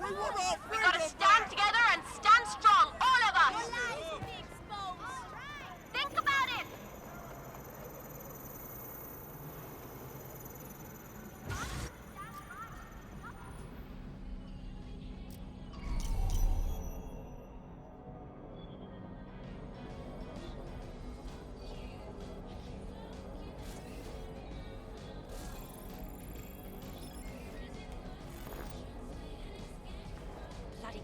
We gotta stand together and stand strong, all of us! Think about it! Bloody...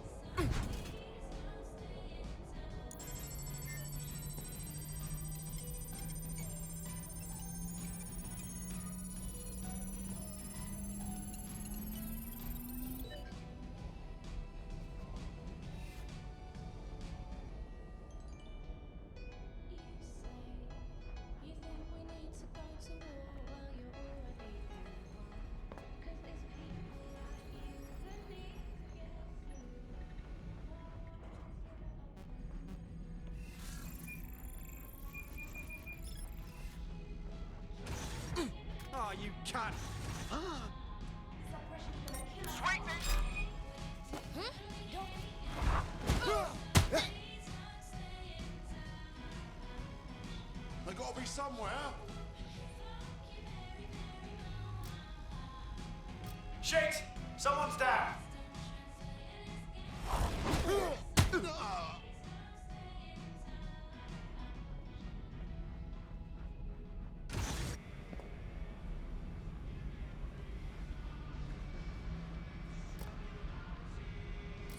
Oh, you can't. They gotta be somewhere. Shit! Someone's down!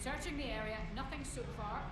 Searching the area, nothing so far.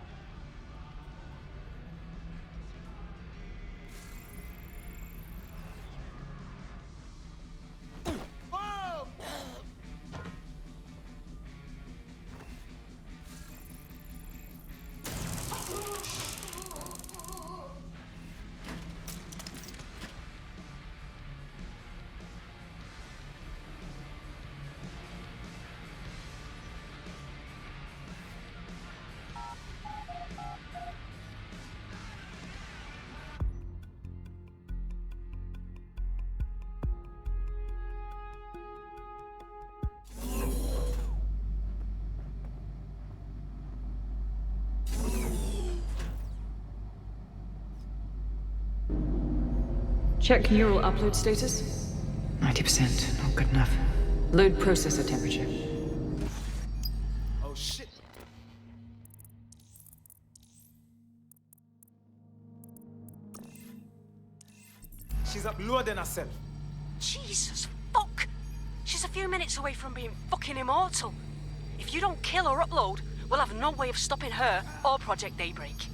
Check neural upload status. 90%, not good enough. Load processor temperature. Oh shit! She's uploading herself. Jesus, fuck! She's a few minutes away from being fucking immortal. If you don't kill or upload, we'll have no way of stopping her or Project Daybreak.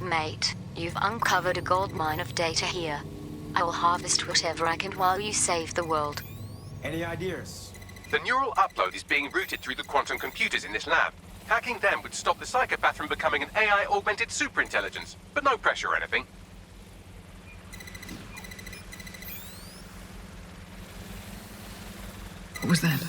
Mate, you've uncovered a goldmine of data here. I will harvest whatever I can while you save the world. Any ideas? The neural upload is being routed through the quantum computers in this lab. Hacking them would stop the psychopath from becoming an AI-augmented superintelligence, but no pressure or anything. What was that?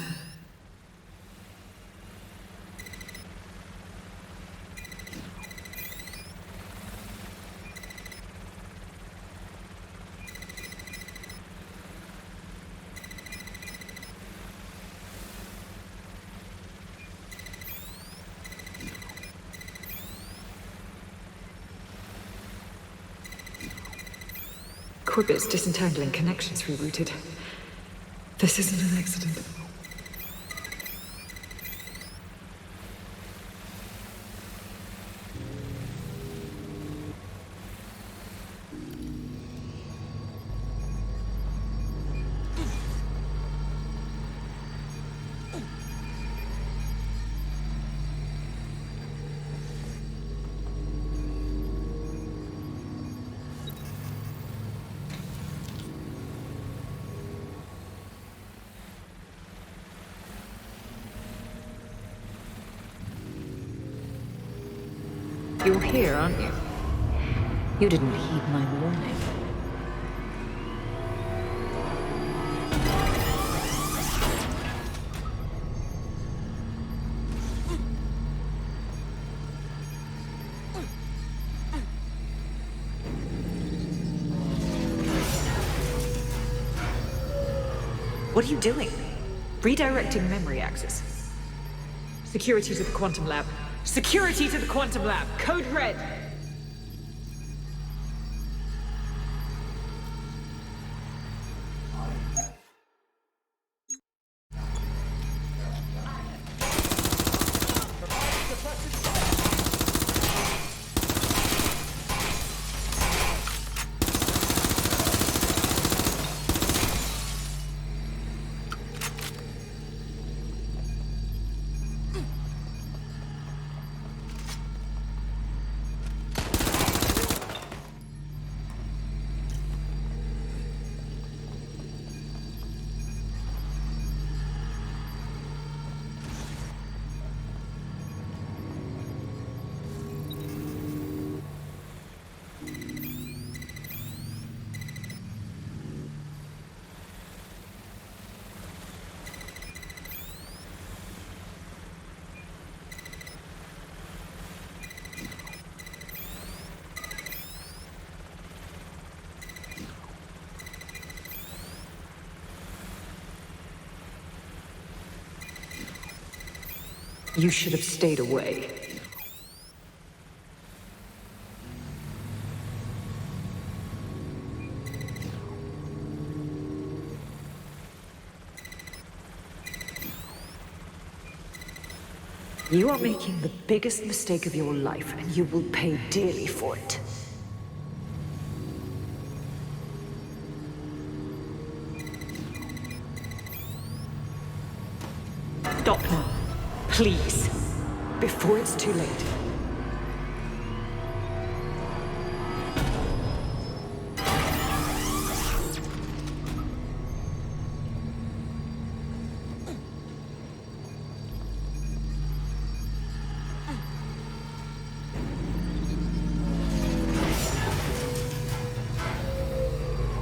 Quibbit's disentangling connections rerouted. This isn't an accident. You're here, aren't you? You didn't heed my warning. What are you doing? Redirecting memory access. Security to the quantum lab. Security to the quantum lab! Code red! You should have stayed away. You are making the biggest mistake of your life, and you will pay dearly for it. Stop now. Please, before it's too late.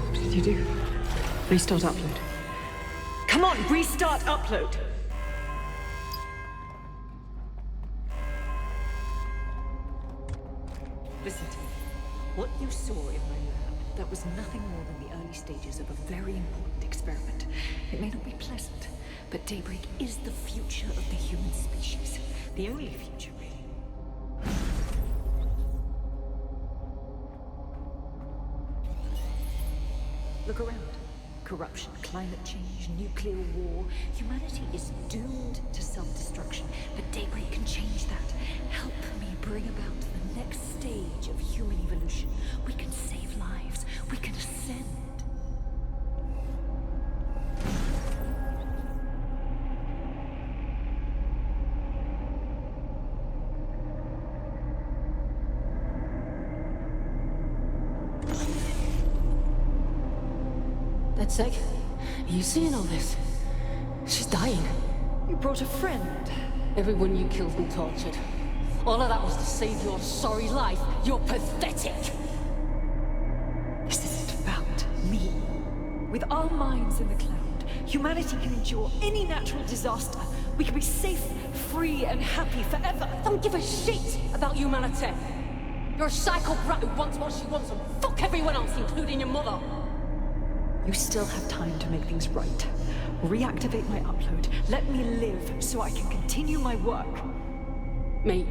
What did you do? Restart upload. Come on, restart upload! Listen to me. What you saw in my lab, that was nothing more than the early stages of a very important experiment. It may not be pleasant, but Daybreak is the future of the human species. The only future, really. Look around. Corruption, climate change, nuclear war. Humanity is doomed to self-destruction, but Daybreak can change that. Help me bring about the next stage of human evolution. We can save lives. We can ascend. Sec, are you seeing all this? She's dying. You brought a friend. Everyone you killed and tortured. All of that was to save your sorry life. You're pathetic! This isn't about me. With our minds in the cloud, humanity can endure any natural disaster. We can be safe, free, and happy forever. Don't give a shit about humanity. You're a psycho brat who wants what she wants and fuck everyone else, including your mother. You still have time to make things right. Reactivate my upload. Let me live so I can continue my work. Mate,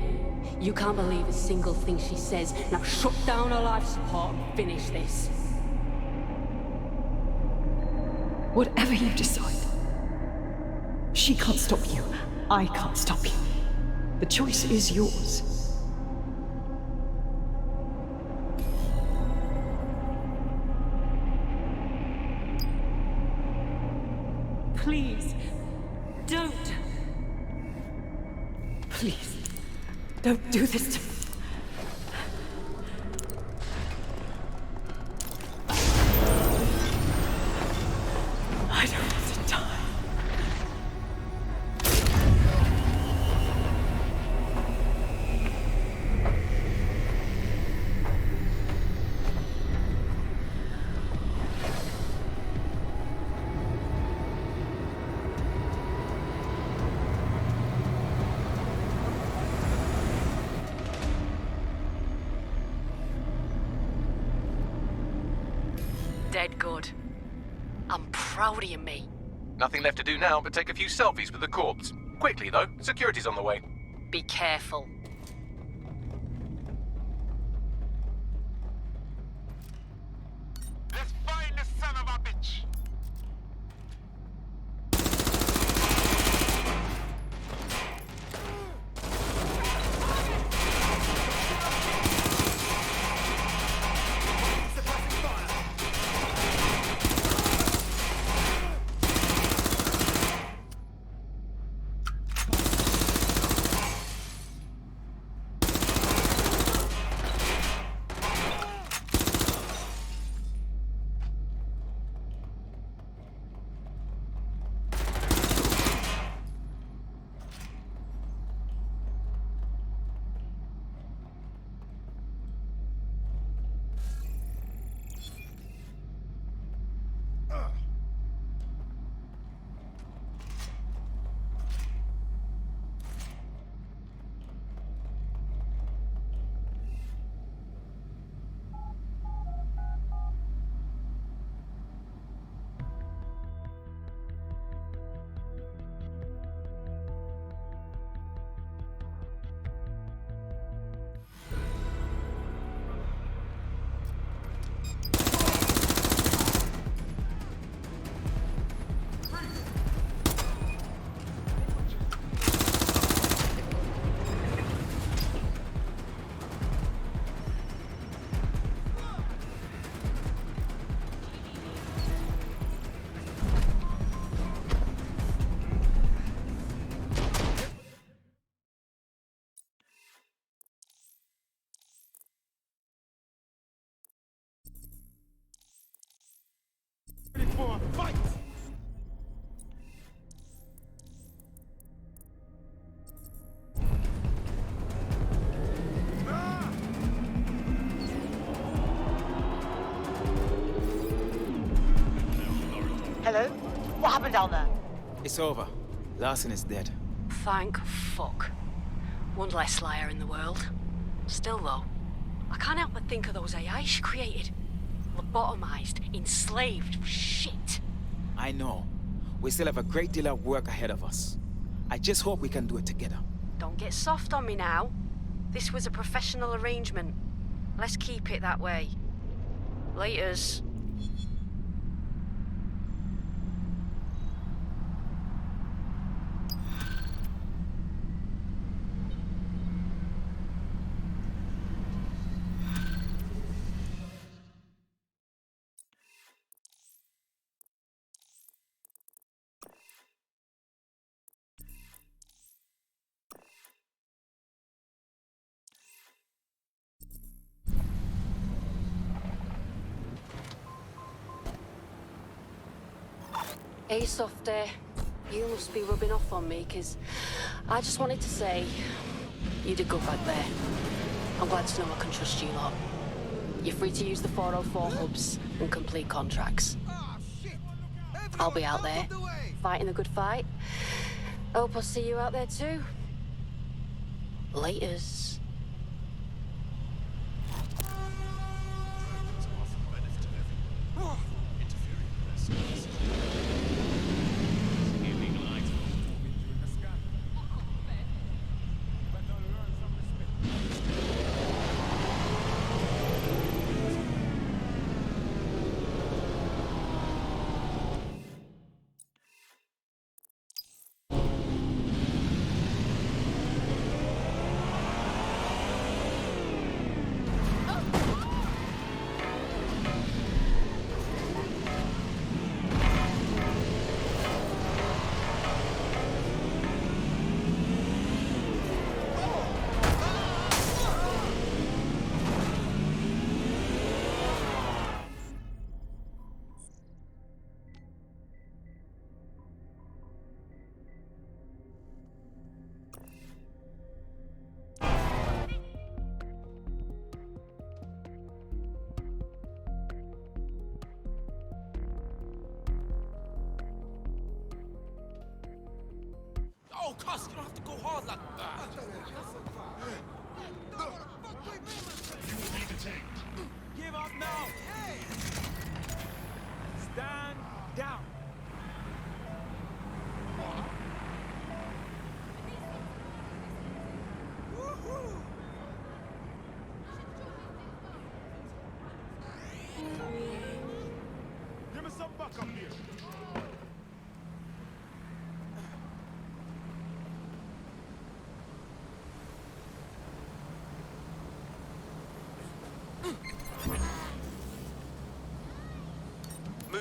you can't believe a single thing she says. Now shut down her life support and finish this. Whatever you decide. She can't stop you. I can't stop you. The choice is yours. Please, don't. Please, don't do this to me. I don't want to die. Dead good. I'm proud of you, mate. Nothing left to do now but take a few selfies with the corpse. Quickly, though. Security's on the way. Be careful. Let's find the son of a bitch. Ready for a fight! Hello? What happened down there? It's over. Larson is dead. Thank fuck. One less liar in the world. Still though, I can't help but think of those AI she created. Lobotomized, enslaved, shit. I know. We still have a great deal of work ahead of us. I just hope we can do it together. Don't get soft on me now. This was a professional arrangement. Let's keep it that way. Laters. Hey, Softy. You must be rubbing off on me, 'cause I just wanted to say you did good back there. I'm glad to know I can trust you lot. You're free to use the 404 hubs and complete contracts. I'll be out there, fighting the good fight. Hope I'll see you out there too. Laters. Oh, cuss, you don't have to go hard like that. You will be detained. Give up now!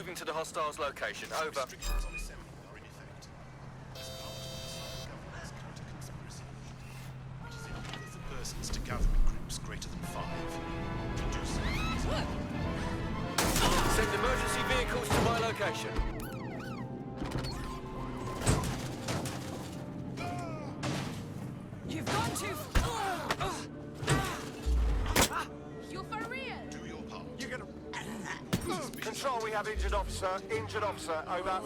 moving to the hostiles' location. Over. Restrictions on assembly are in effect. As part of the government's counter-conspiracy, it is illegal for persons to gather in groups greater than 5. To do so Send emergency vehicles to my location. You've gone too. You for real? do your part. You're gonna... Control, we have injured officer. Injured officer. Over.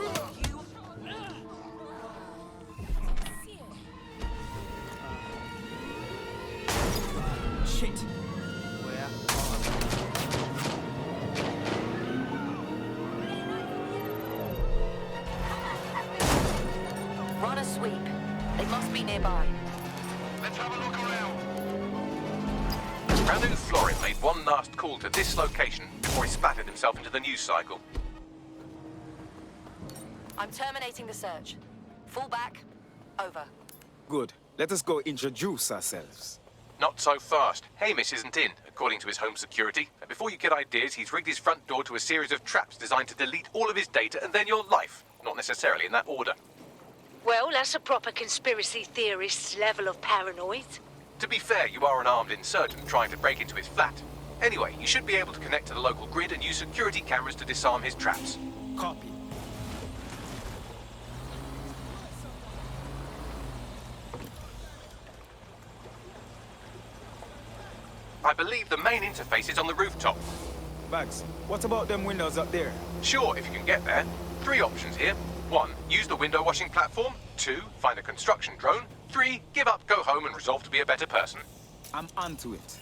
Shit! Where? Run a sweep. They must be nearby. Let's have a look around. Radu Florin made one last call to this location before he splattered himself into the news cycle. I'm terminating the search. Fall back. Over. Good. Let us go introduce ourselves. Not so fast. Hamish isn't in, according to his home security. And before you get ideas, he's rigged his front door to a series of traps designed to delete all of his data and then your life. Not necessarily in that order. Well, that's a proper conspiracy theorist's level of paranoid. To be fair, you are an armed insurgent trying to break into his flat. Anyway, you should be able to connect to the local grid and use security cameras to disarm his traps. Copy. I believe the main interface is on the rooftop. Bags, what about them windows up there? Sure, if you can get there. 3 options here. 1, use the window washing platform. 2, find a construction drone. 3, give up, go home and resolve to be a better person. I'm onto it.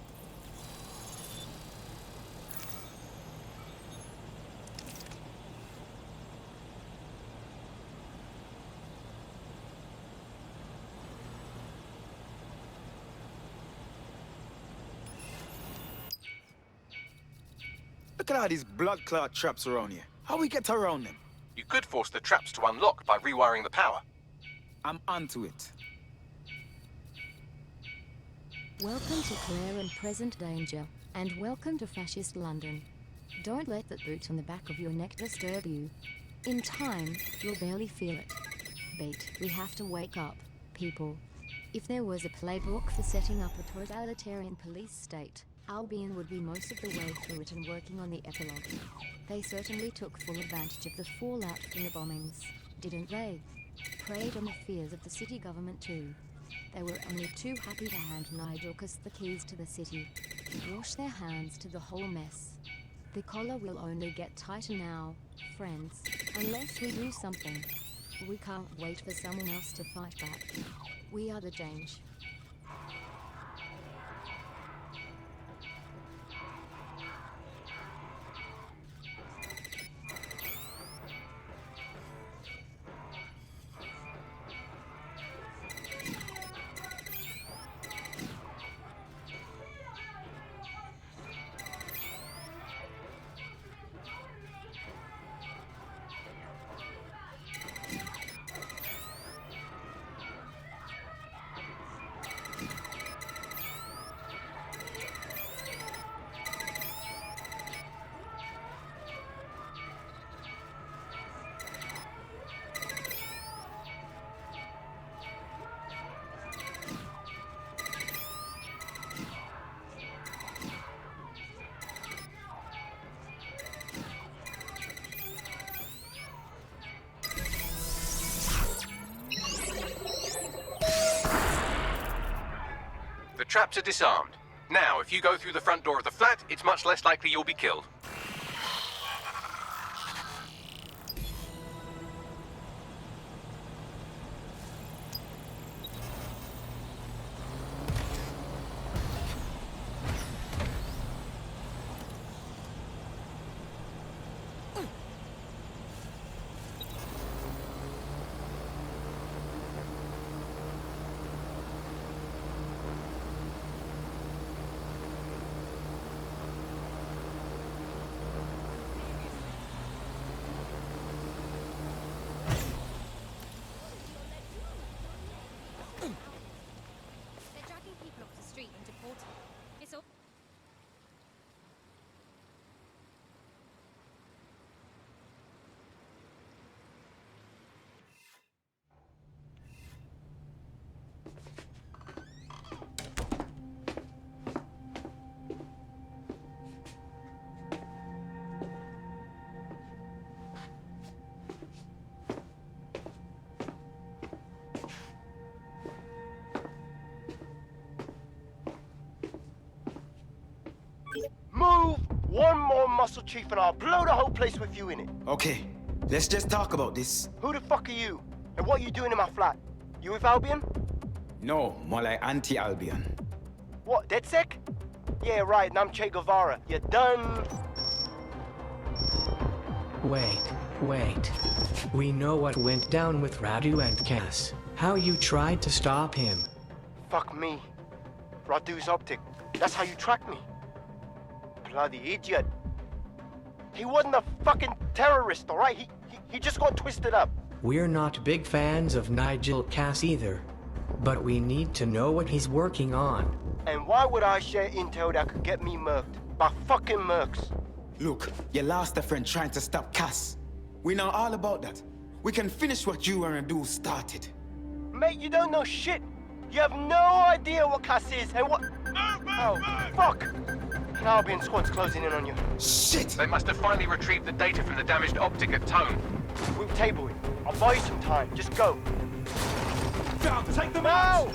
Look at all these blood clot traps around here. How we get around them? You could force the traps to unlock by rewiring the power. I'm onto it. Welcome to clear and present danger, and welcome to fascist London. Don't let that boot on the back of your neck disturb you. In time, you'll barely feel it. Bait, we have to wake up, people. If there was a playbook for setting up a totalitarian police state, Albion would be most of the way through it and working on the epilogue. They certainly took full advantage of the fallout from the bombings, didn't they? Preyed on the fears of the city government too. They were only too happy to hand Nigelcus the keys to the city. Wash their hands to the whole mess. The collar will only get tighter now, friends, unless we do something. We can't wait for someone else to fight back. We are the change. The traps are disarmed. Now, if you go through the front door of the flat, it's much less likely you'll be killed. muscle chief and I'll blow the whole place with you in it. Okay, let's just talk about this. Who the fuck are you? And what are you doing in my flat? You with Albion? No, more like anti-Albion. What, DedSec? Yeah, right, and I'm Che Guevara. You're done. Wait. We know what went down with Radu and Cass. How you tried to stop him. Fuck me. Radu's optic. That's how you track me. Bloody idiot. He wasn't a fucking terrorist, alright? He just got twisted up. We're not big fans of Nigel Cass either. But we need to know what he's working on. And why would I share intel that could get me murked? By fucking mercs. Look, you lost a friend trying to stop Cass. We know all about that. We can finish what you and Radu started. Mate, you don't know shit. You have no idea what Cass is and what... Oh, fuck! An Albion squad's closing in on you. Shit! They must have finally retrieved the data from the damaged optic at Tone. We'll table it. I'll buy you some time. Just go. Down, take them out!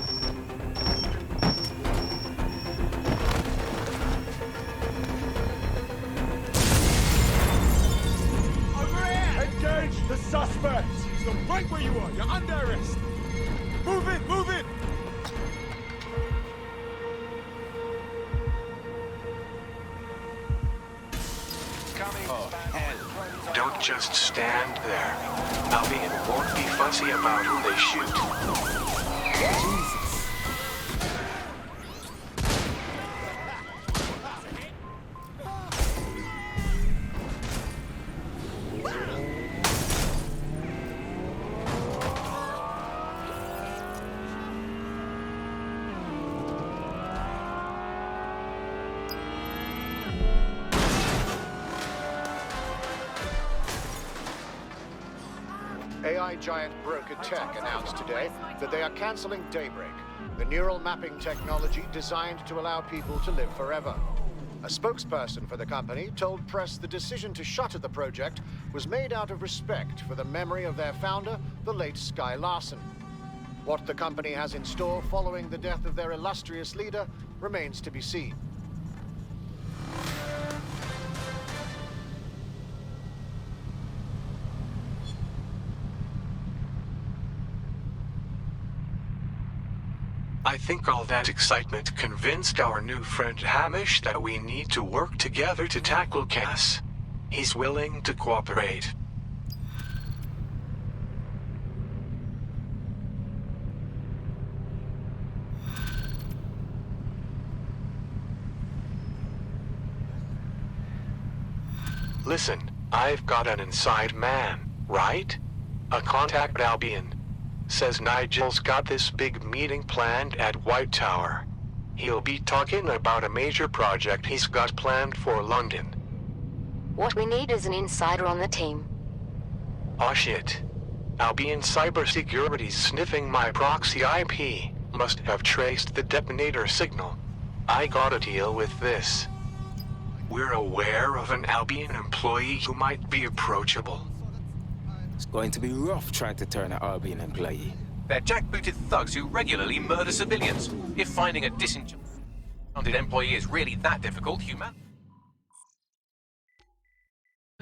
Over here! Engage the suspects! Stop right where you are. You're under arrest. Move it, move it! Don't just stand there. Albion won't be fussy about who they shoot. Jesus. AI giant Broker Tech announced today that they are canceling Daybreak, the neural mapping technology designed to allow people to live forever. A spokesperson for the company told press the decision to shutter the project was made out of respect for the memory of their founder, the late Sky Larson. What the company has in store following the death of their illustrious leader remains to be seen. I think all that excitement convinced our new friend Hamish that we need to work together to tackle Cass. He's willing to cooperate. Listen, I've got an inside man, right? A contact at Albion. Says Nigel's got this big meeting planned at White Tower. He'll be talking about a major project he's got planned for London. What we need is an insider on the team. Aw shit. Albion Cybersecurity's sniffing my proxy IP. Must have traced the detonator signal. I gotta deal with this. We're aware of an Albion employee who might be approachable. It's going to be rough trying to turn an Albion employee. They're jackbooted thugs who regularly murder civilians. If finding a disenchanted employee is really that difficult, humanity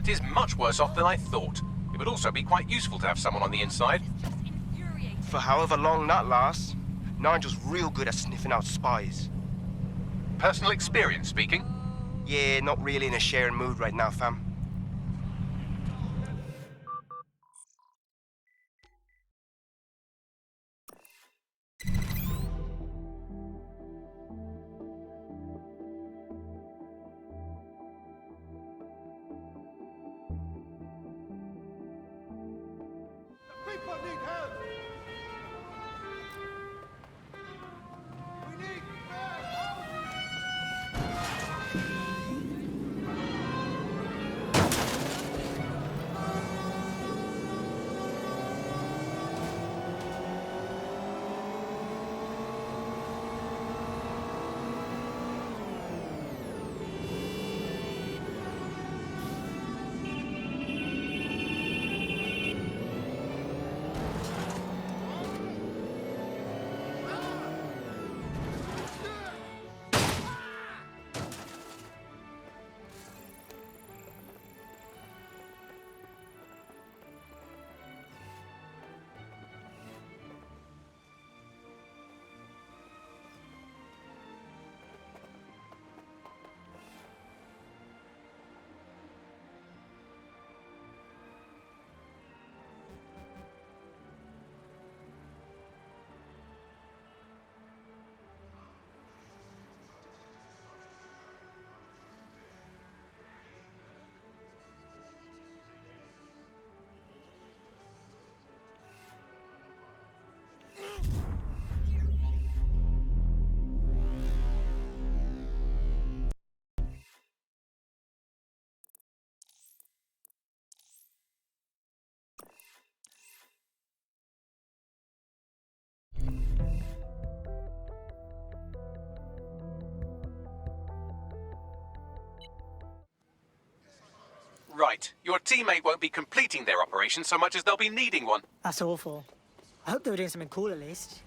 is much worse off than I thought. It would also be quite useful to have someone on the inside. For however long that lasts, Nigel's real good at sniffing out spies. Personal experience speaking? Yeah, not really in a sharing mood right now, fam. People need help! We need help! Right. Your teammate won't be completing their operation so much as they'll be needing one. That's awful. I hope they were doing something cool at least.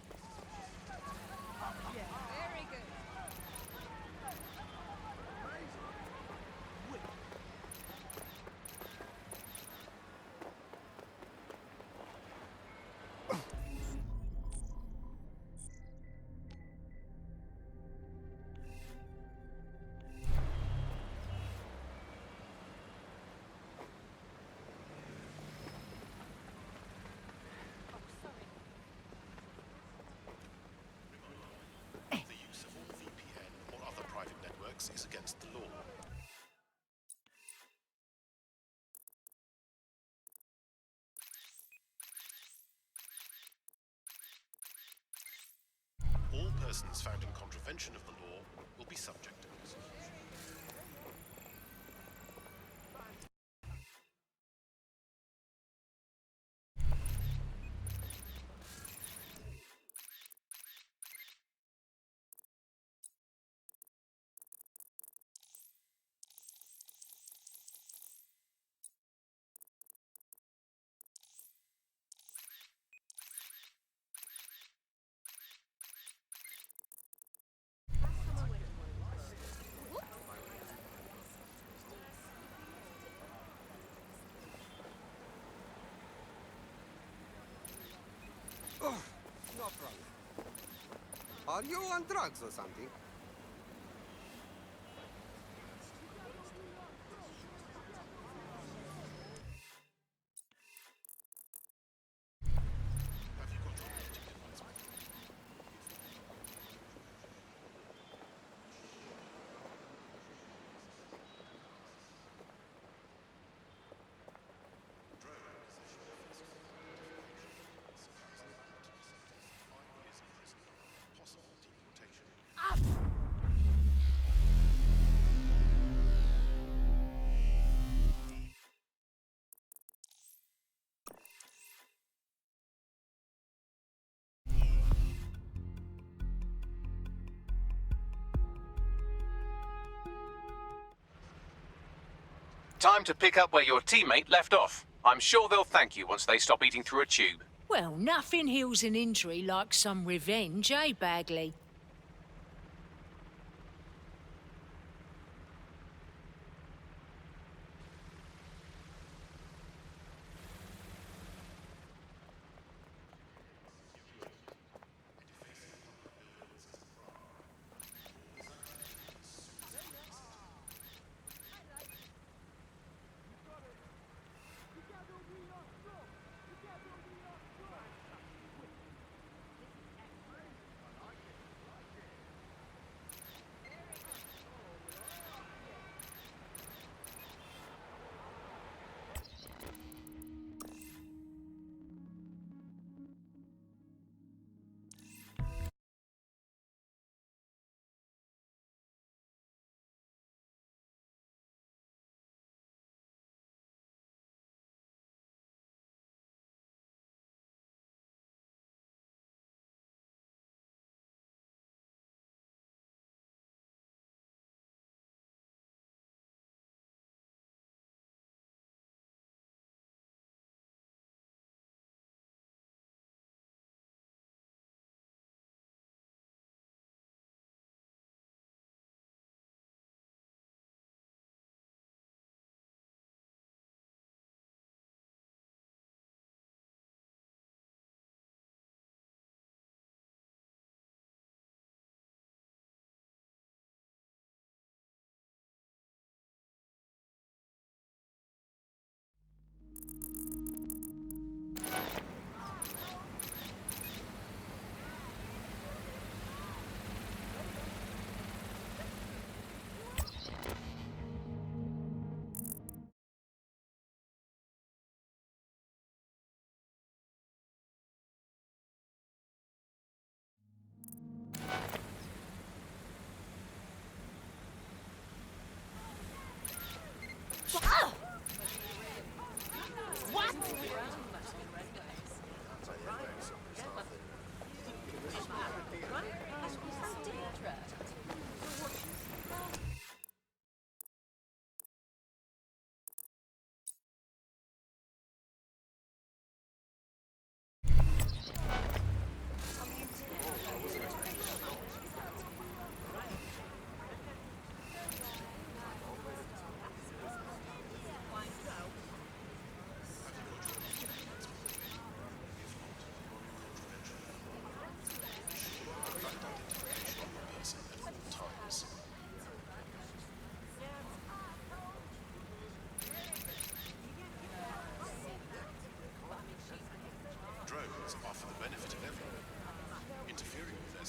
The use of all VPN or other private networks is against the law. All persons found in contravention of the law will be subject to prosecution. Oh, no problem. Are you on drugs or something? Time to pick up where your teammate left off. I'm sure they'll thank you once they stop eating through a tube. Well, nothing heals an injury like some revenge, eh, Bagley?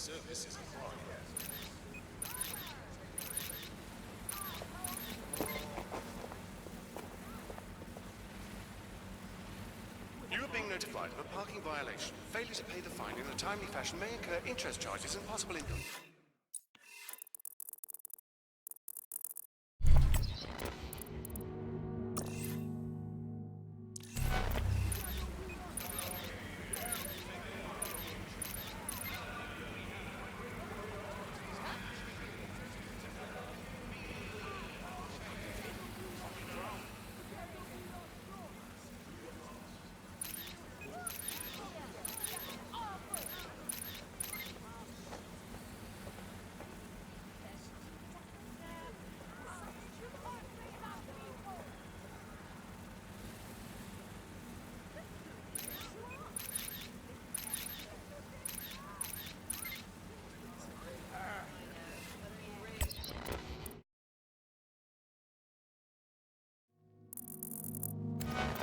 service is required. You are being notified of a parking violation. Failure to pay the fine in a timely fashion may incur interest charges and possible income.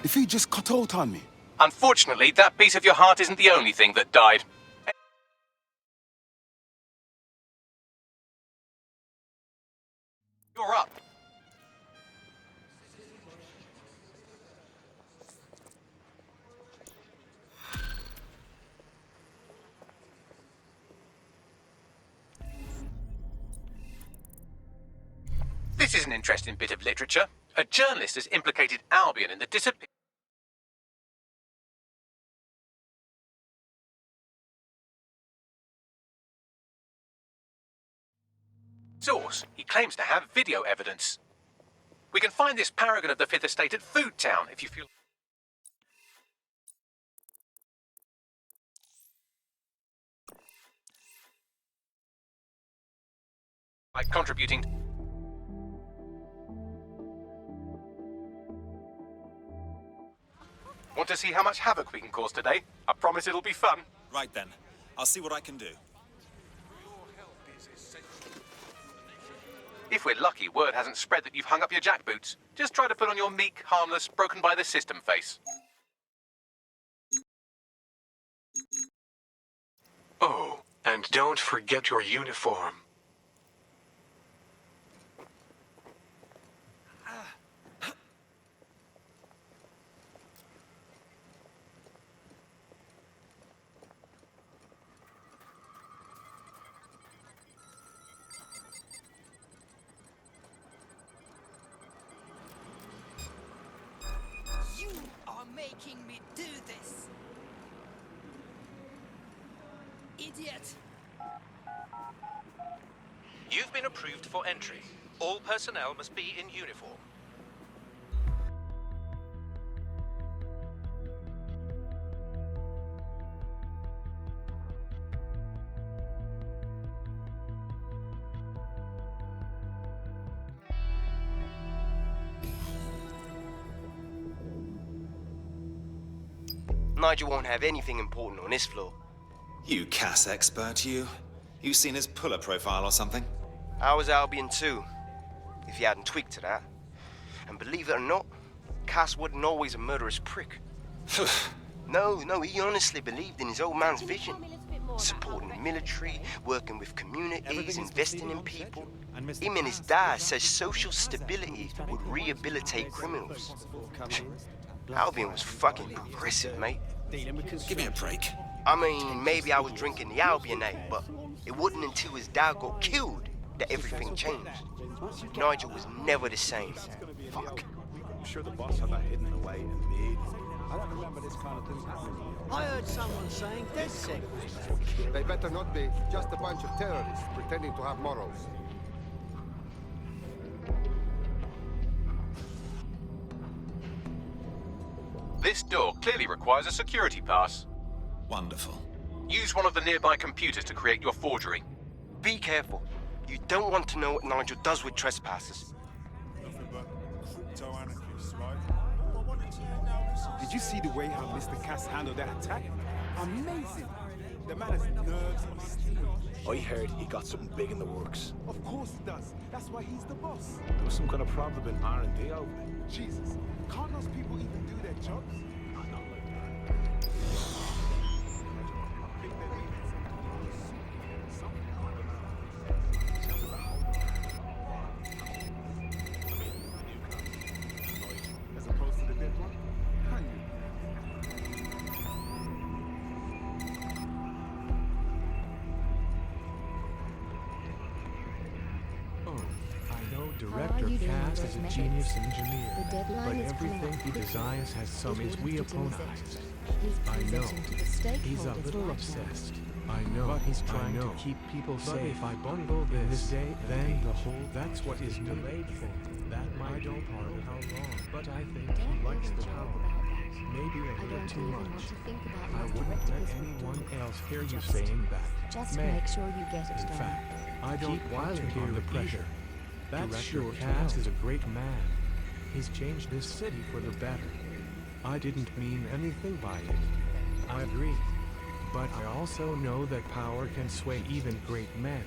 If he just cut out on me. Unfortunately, that piece of your heart isn't the only thing that died. You're up. This is an interesting bit of literature. A journalist has implicated Albion in the disappearance. Source, he claims to have video evidence. We can find this paragon of the Fifth Estate at Food Town if you feel like contributing. Want to see how much havoc we can cause today? I promise it'll be fun. Right then. I'll see what I can do. If we're lucky, word hasn't spread that you've hung up your jackboots. Just try to put on your meek, harmless, broken by the system face. Oh, and don't forget your uniform. Making me do this. Idiot. You've been approved for entry. All personnel must be in uniform. Nigel won't have anything important on this floor. You Cass expert, you. You seen his puller profile or something? I was Albion too, if you hadn't tweaked to that. And believe it or not, Cass wasn't always a murderous prick. No, he honestly believed in his old man's vision. Supporting the military, working with communities, investing in people. Him and his dad says social stability would rehabilitate criminals. Albion was fucking progressive, mate. Give me a break. I mean, maybe I was drinking the Albionate, but it wasn't until his dad got killed that everything changed. Nigel was never the same. Fuck. I'm sure the boss had that hidden away in mid. I don't remember this kind of thing happening. I heard someone saying dead sick. They better not be. Just a bunch of terrorists pretending to have morals. This door clearly requires a security pass. Wonderful. Use one of the nearby computers to create your forgery. Be careful. You don't want to know what Nigel does with trespassers. Nothing but crypto-anarchists, right? Did you see the way how Mr. Cass handled that attack? Amazing! The man has nerves of steel. I heard he got something big in the works. Of course he does. That's why he's the boss. There was some kind of problem in R&D over there. Jesus, can't those people even do their jobs? Not like that. being on Cass those is a methods. genius engineer, The deadline but is coming everything up he quickly. designs has some It is wouldn't we fit in with opponent. it. He's I know. presenting to the He's a stakeholders little right now. obsessed. I know. But he's trying to keep people safe. If I bungle this day, then the whole that's what is delayed for. That might be part of how long. But I think he likes the power. Maybe a I little don't too even much. want to think about I what wouldn't let directors would anyone do. else hear you Just- saying that. Just May. make sure you get it In done. fact, I don't Keep want to Wiley hear on the the pressure. That's Director sure Cass Cass is a great man. He's changed this city for the better. I didn't mean anything by it. I agree. But I also know that power can sway even great men.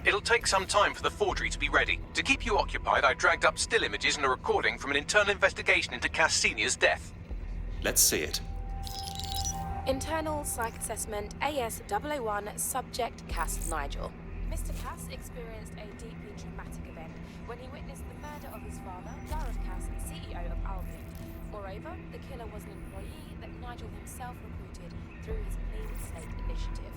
It'll take some time for the forgery to be ready. To keep you occupied, I dragged up still images and a recording from an internal investigation into Cass Sr.'s death. Let's see it. Internal Psych Assessment AS-001 Subject Cass Nigel. Mr. Cass experienced a deeply traumatic event when he witnessed the murder of his father, Gareth Cass, CEO of Albion. Moreover, the killer was an employee that Nigel himself recruited through his Clean Slate initiative.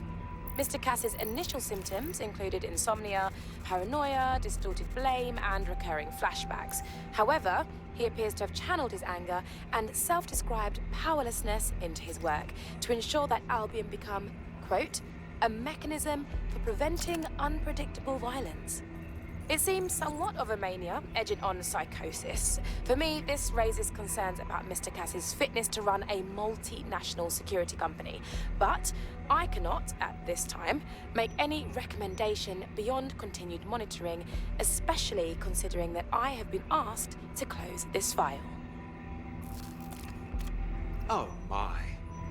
Mr. Cass's initial symptoms included insomnia, paranoia, distorted blame, and recurring flashbacks. However, he appears to have channeled his anger and self-described powerlessness into his work to ensure that Albion become, quote, a mechanism for preventing unpredictable violence. It seems somewhat of a mania, edging on psychosis. For me, this raises concerns about Mr. Cass's fitness to run a multinational security company. But I cannot, at this time, make any recommendation beyond continued monitoring, especially considering that I have been asked to close this file. Oh my.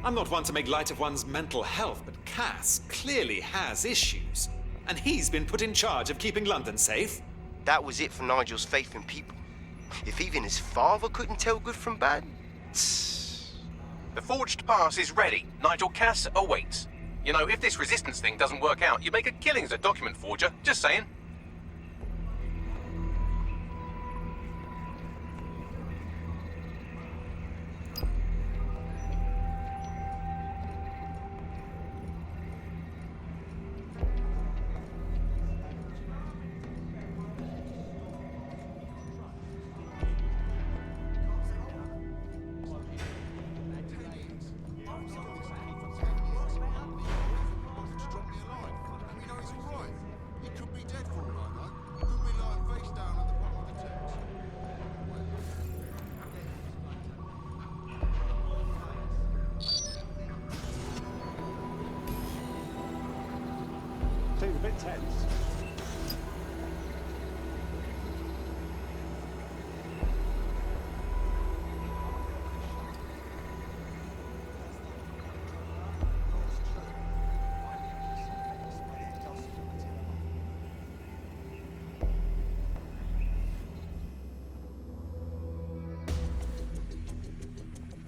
I'm not one to make light of one's mental health, but Cass clearly has issues. And he's been put in charge of keeping London safe. That was it for Nigel's faith in people. If even his father couldn't tell good from bad. The forged pass is ready. Nigel Cass awaits. You know, if this resistance thing doesn't work out, you make a killing as a document forger. Just saying. He could be dead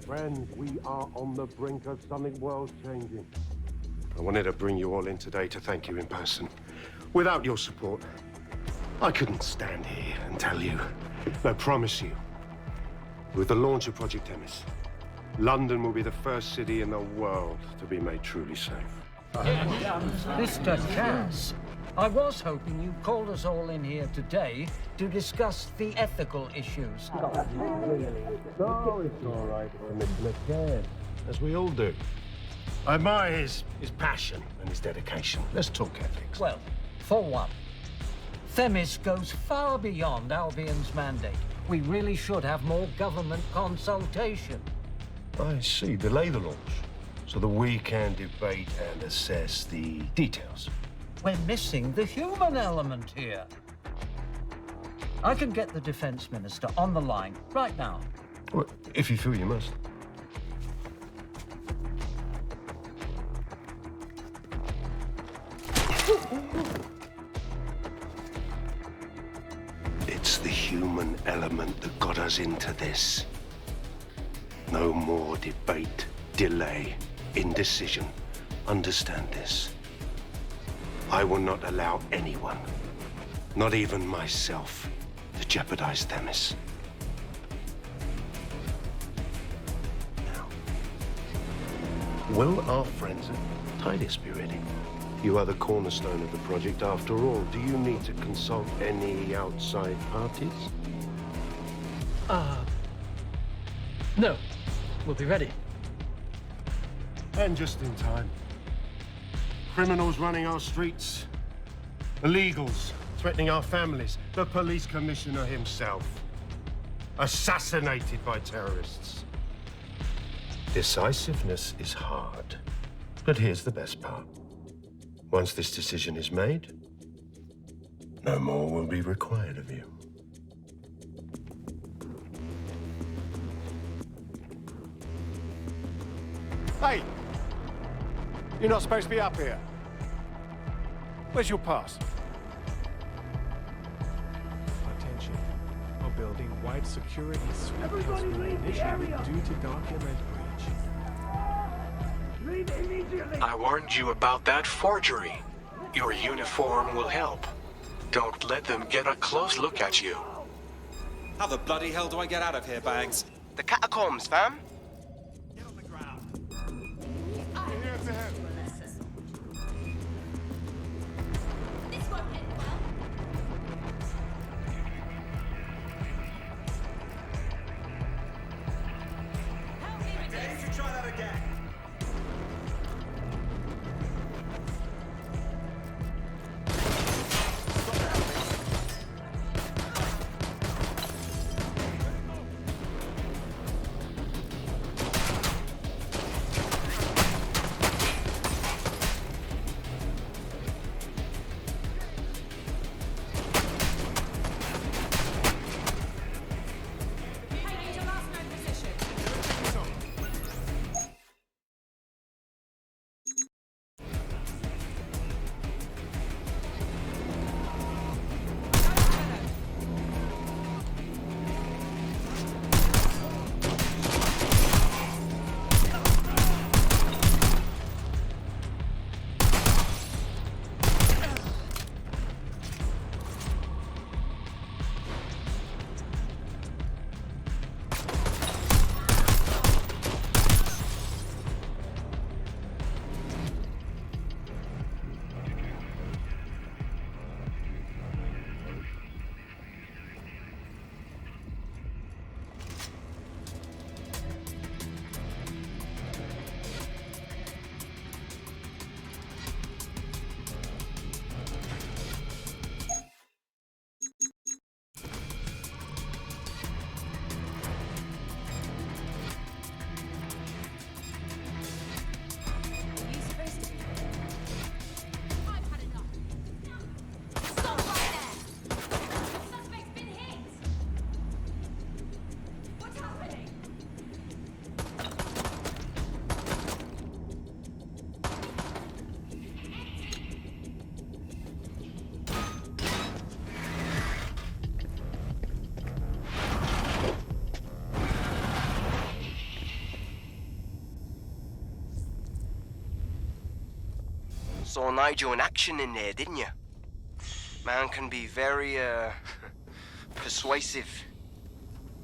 Friends, we are on the brink of something world-changing. I wanted to bring you all in today to thank you in person. Without your support, I couldn't stand here and tell you. I promise you, with the launch of Project Themis, London will be the first city in the world to be made truly safe. Mr. Cass, I was hoping you called us all in here today to discuss the ethical issues. No, it's all right, Mr. McCann, as we all do. I admire his passion and his dedication. Let's talk ethics. Well, for one, Themis goes far beyond Albion's mandate. We really should have more government consultation. I see. Delay the launch so that we can debate and assess the details. We're missing the human element here. I can get the Defense Minister on the line right now. Well, if you feel you must. It's the human element that got us into this. No more debate, delay, indecision. Understand this. I will not allow anyone, not even myself, to jeopardize Themis. Now, will our friends at Tidus be ready? You are the cornerstone of the project after all. Do you need to consult any outside parties? No. We'll be ready. And just in time. Criminals running our streets. Illegals threatening our families. The police commissioner himself. Assassinated by terrorists. Decisiveness is hard. But here's the best part. Once this decision is made, no more will be required of you. Hey! You're not supposed to be up here. Where's your pass? Attention. A building-wide security sweep has been initiated due to document breach. Leave immediately! I warned you about that forgery. Your uniform will help. Don't let them get a close look at you. How the bloody hell do I get out of here, Bags? The catacombs, fam. saw Nigel in action in there, didn't you? Man can be very, persuasive.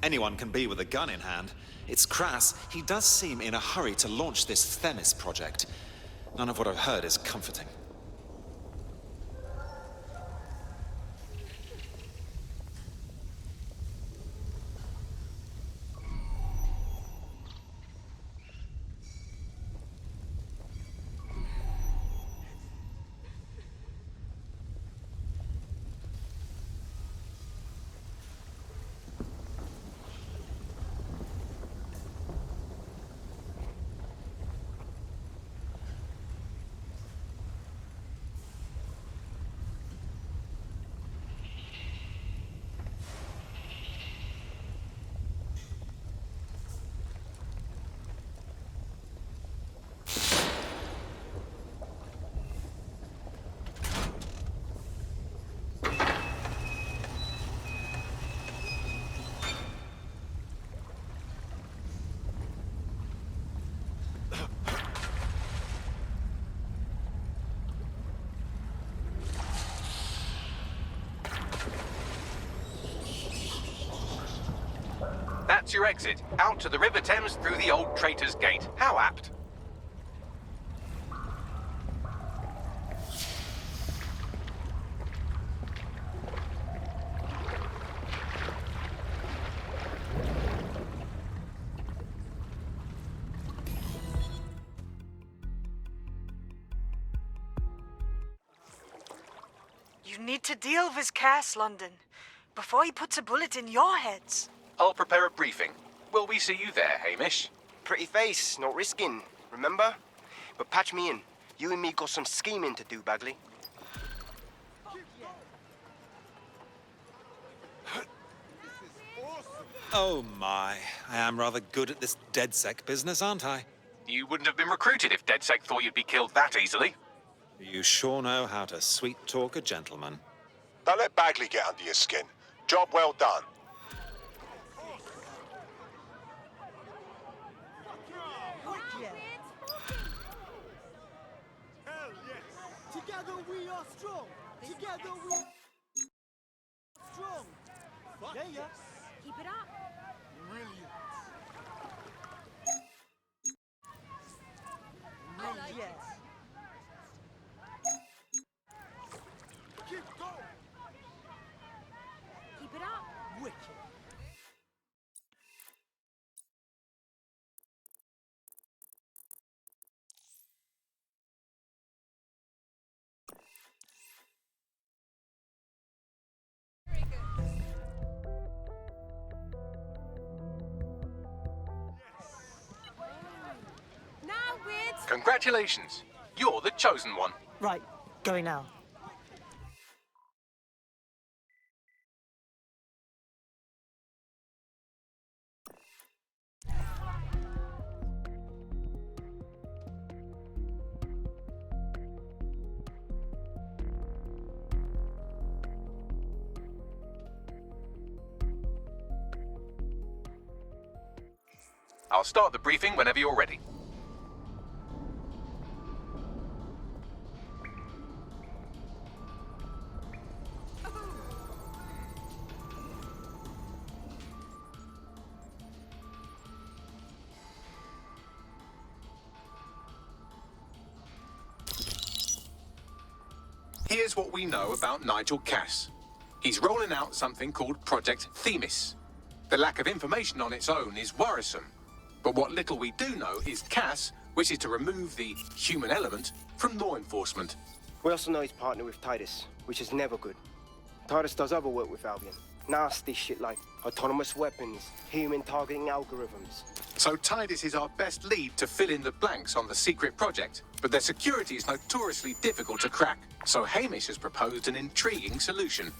Anyone can be with a gun in hand. It's crass. He does seem in a hurry to launch this Themis project. None of what I've heard is comforting. That's your exit. Out to the River Thames through the old Traitor's Gate. How apt. You need to deal with Cass, London, before he puts a bullet in your heads. I'll prepare a briefing. Will we see you there, Hamish? Pretty face, not risking, remember? But patch me in. You and me got some scheming to do, Bagley. Oh my, I am rather good at this DedSec business, aren't I? You wouldn't have been recruited if DedSec thought you'd be killed that easily. You sure know how to sweet-talk a gentleman. Don't let Bagley get under your skin. Job well done. Together we are strong. Together we are strong. Yeah. Keep it up. Brilliant. Brilliant. Keep going. Keep it up. Wicked. Congratulations. You're the chosen one. Right, going now. I'll start the briefing whenever you're ready. Here's what we know about Nigel Cass. He's rolling out something called Project Themis. The lack of information on its own is worrisome. But what little we do know is Cass wishes to remove the human element from law enforcement. We also know he's partnered with Titus, which is never good. Titus does other work with Albion. Nasty shit like autonomous weapons, human targeting algorithms. So Titus is our best lead to fill in the blanks on the secret project, but their security is notoriously difficult to crack. So Hamish has proposed an intriguing solution.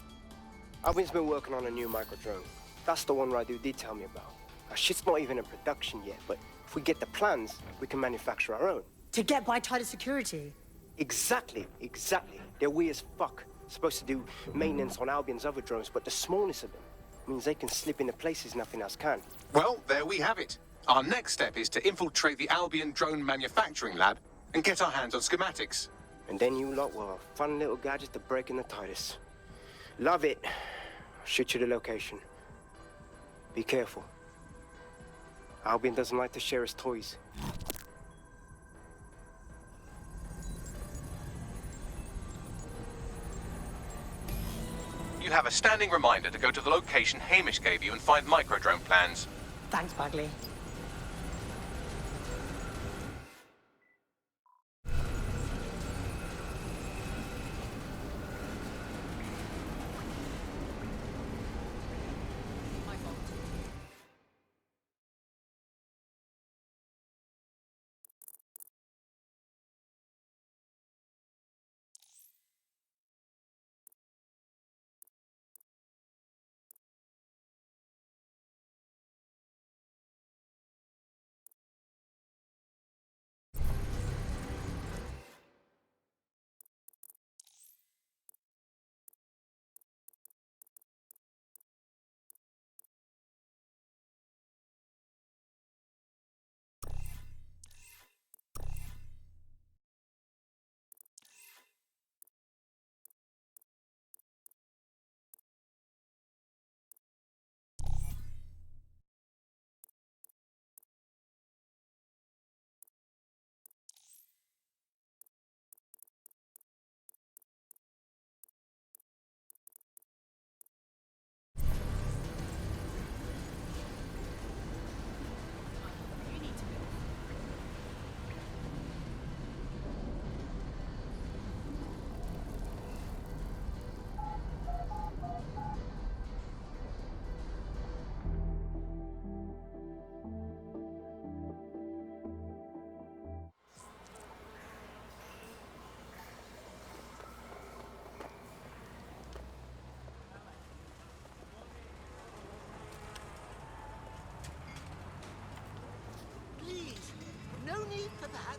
Albion's been working on a new micro-drone. That's the one Radu did tell me about. Our shit's not even in production yet, but if we get the plans, we can manufacture our own. To get by Titus security? Exactly. They're weird as fuck. Supposed to do maintenance on Albion's other drones, but the smallness of them means they can slip into places nothing else can. Well, there we have it. Our next step is to infiltrate the Albion drone manufacturing lab and get our hands on schematics. And then you lot were a fun little gadget to break in the TARDIS. Love it. I'll shoot you the location. Be careful. Albion doesn't like to share his toys. You have a standing reminder to go to the location Hamish gave you and find microdrone plans. Thanks, Bagley. Please, no need for that.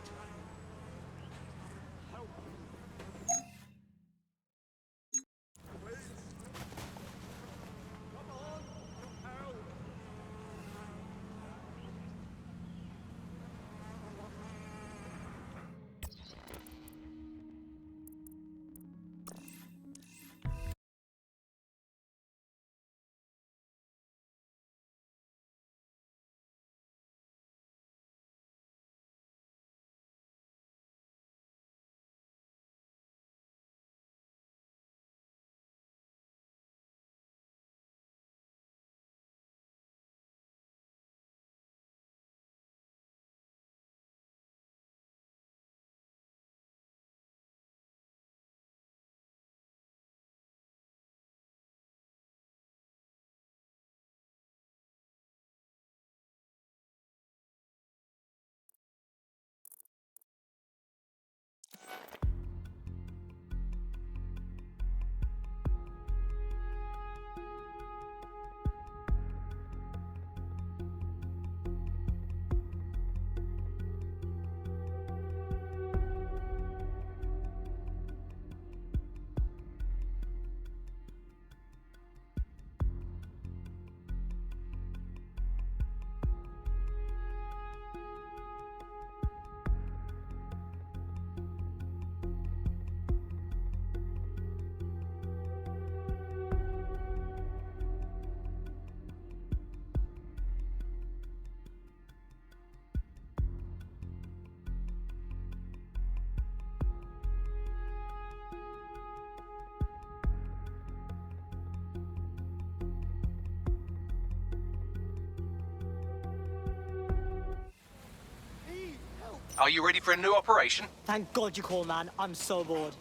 Are you ready for a new operation? Thank God you called, man. I'm so bored.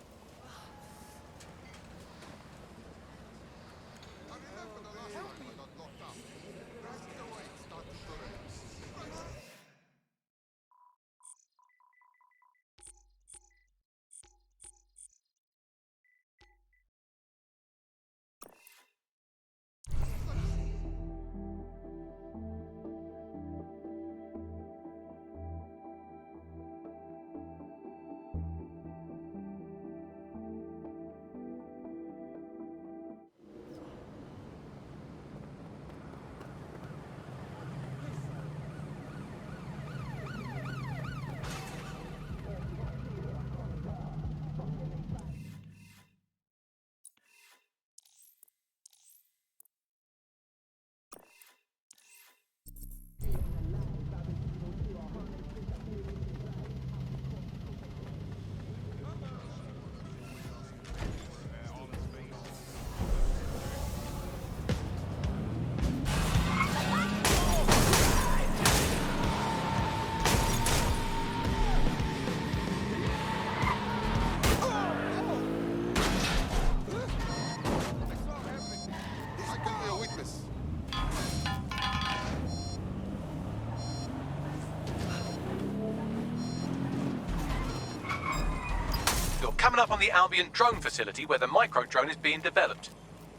coming up on the Albion drone facility where the micro drone is being developed.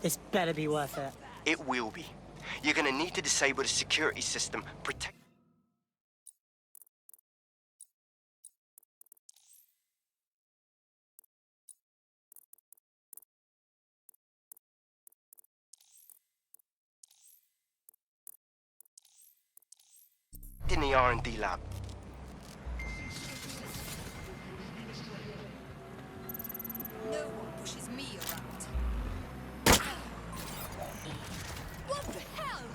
This better be worth it. It will be. You're gonna need to disable the security system, protect... in the R&D lab. No one pushes me around. What the hell?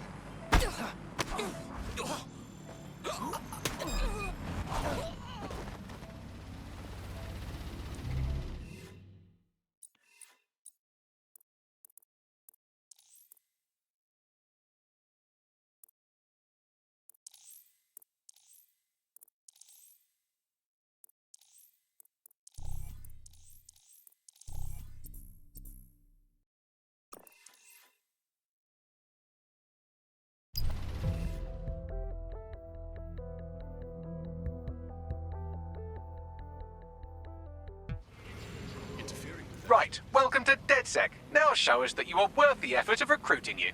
Right, welcome to DedSec. Now show us that you are worth the effort of recruiting you.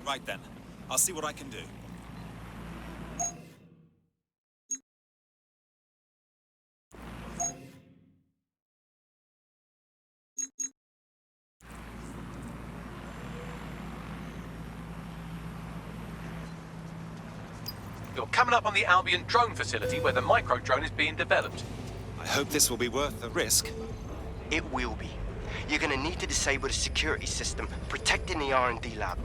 Right then. I'll see what I can do. You're coming up on the Albion drone facility where the micro drone is being developed. I hope this will be worth the risk. It will be. You're gonna need to disable the security system, protecting the R&D lab.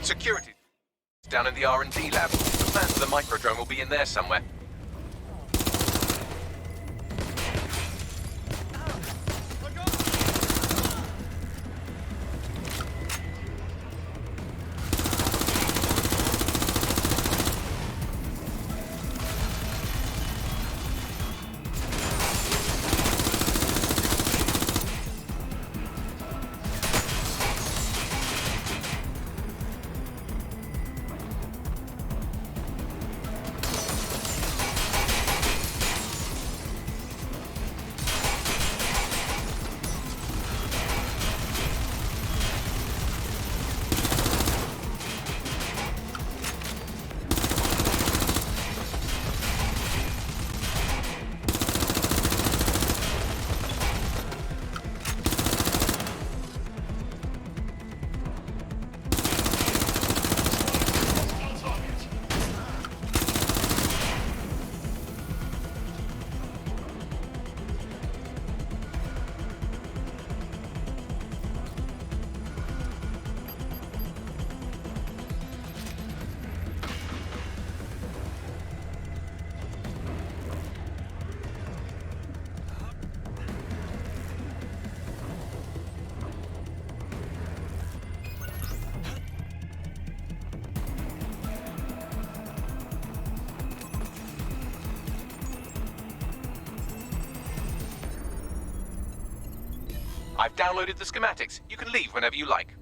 Security down in the R&D lab. The plans for the micro drone will be in there somewhere. I've downloaded the schematics. You can leave whenever you like.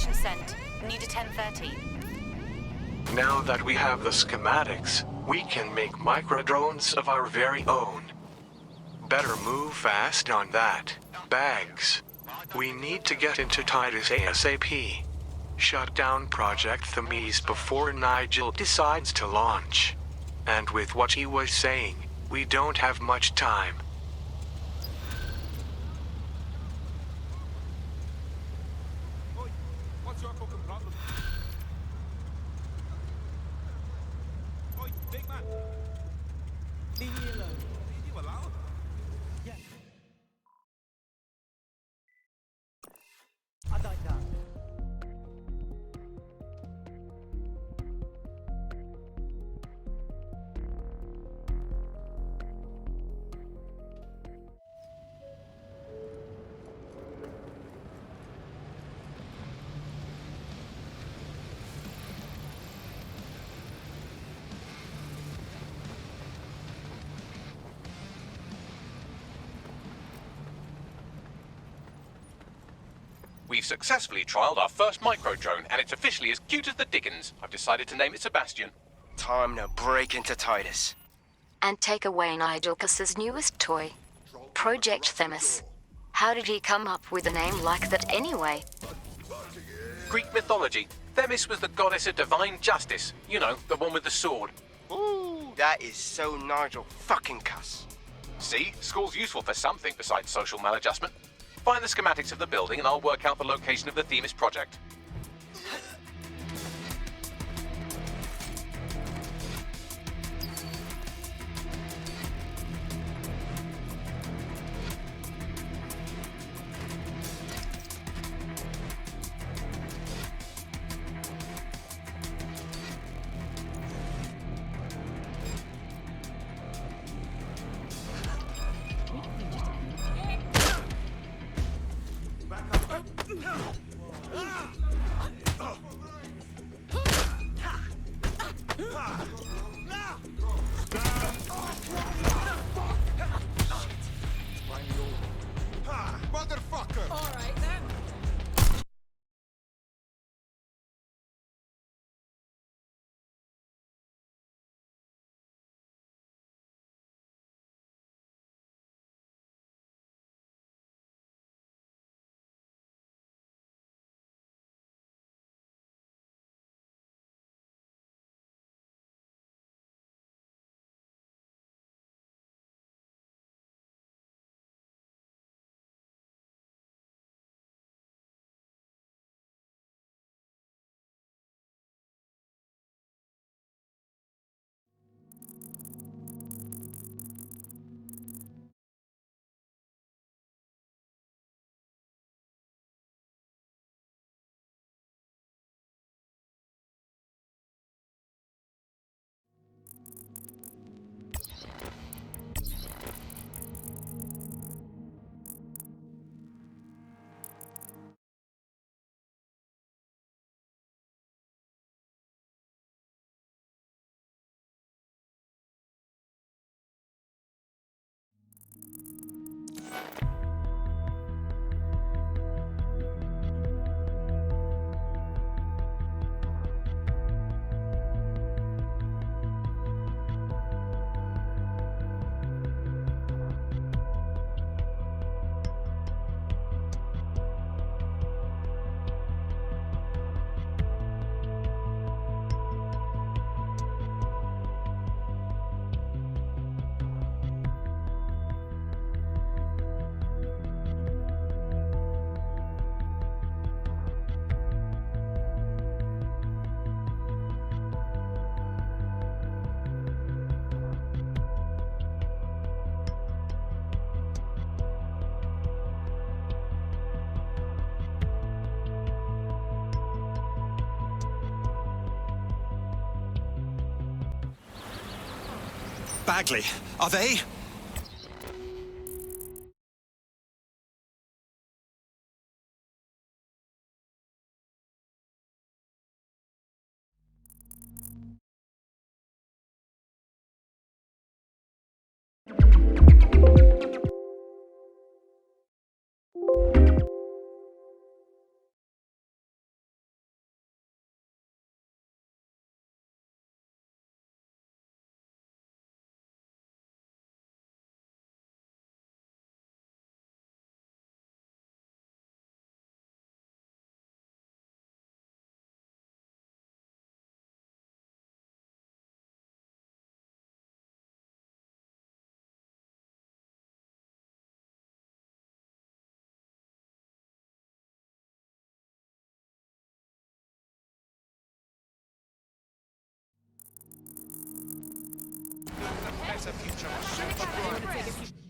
Location sent. Need a 10:30. Now that we have the schematics, we can make micro-drones of our very own. Better move fast on that. Bags. We need to get into Titus ASAP. Shut down Project Themis before Nigel decides to launch. And with what he was saying, we don't have much time. What's your fucking problem? Oi, big man. Leave me alone. Leave you alone? Yeah. I'd like that. We've successfully trialed our first micro-drone, and it's officially as cute as the Dickens. I've decided to name it Sebastian. Time to break into Titus. And take away Nigel Cass's newest toy, Project Themis. How did he come up with a name like that anyway? Greek mythology. Themis was the goddess of divine justice. You know, the one with the sword. Ooh, that is so Nigel fucking Cass. See? School's useful for something besides social maladjustment. Find the schematics of the building and I'll work out the location of the Themis project. Motherfucker! All right then. Bagley, are they? case a future.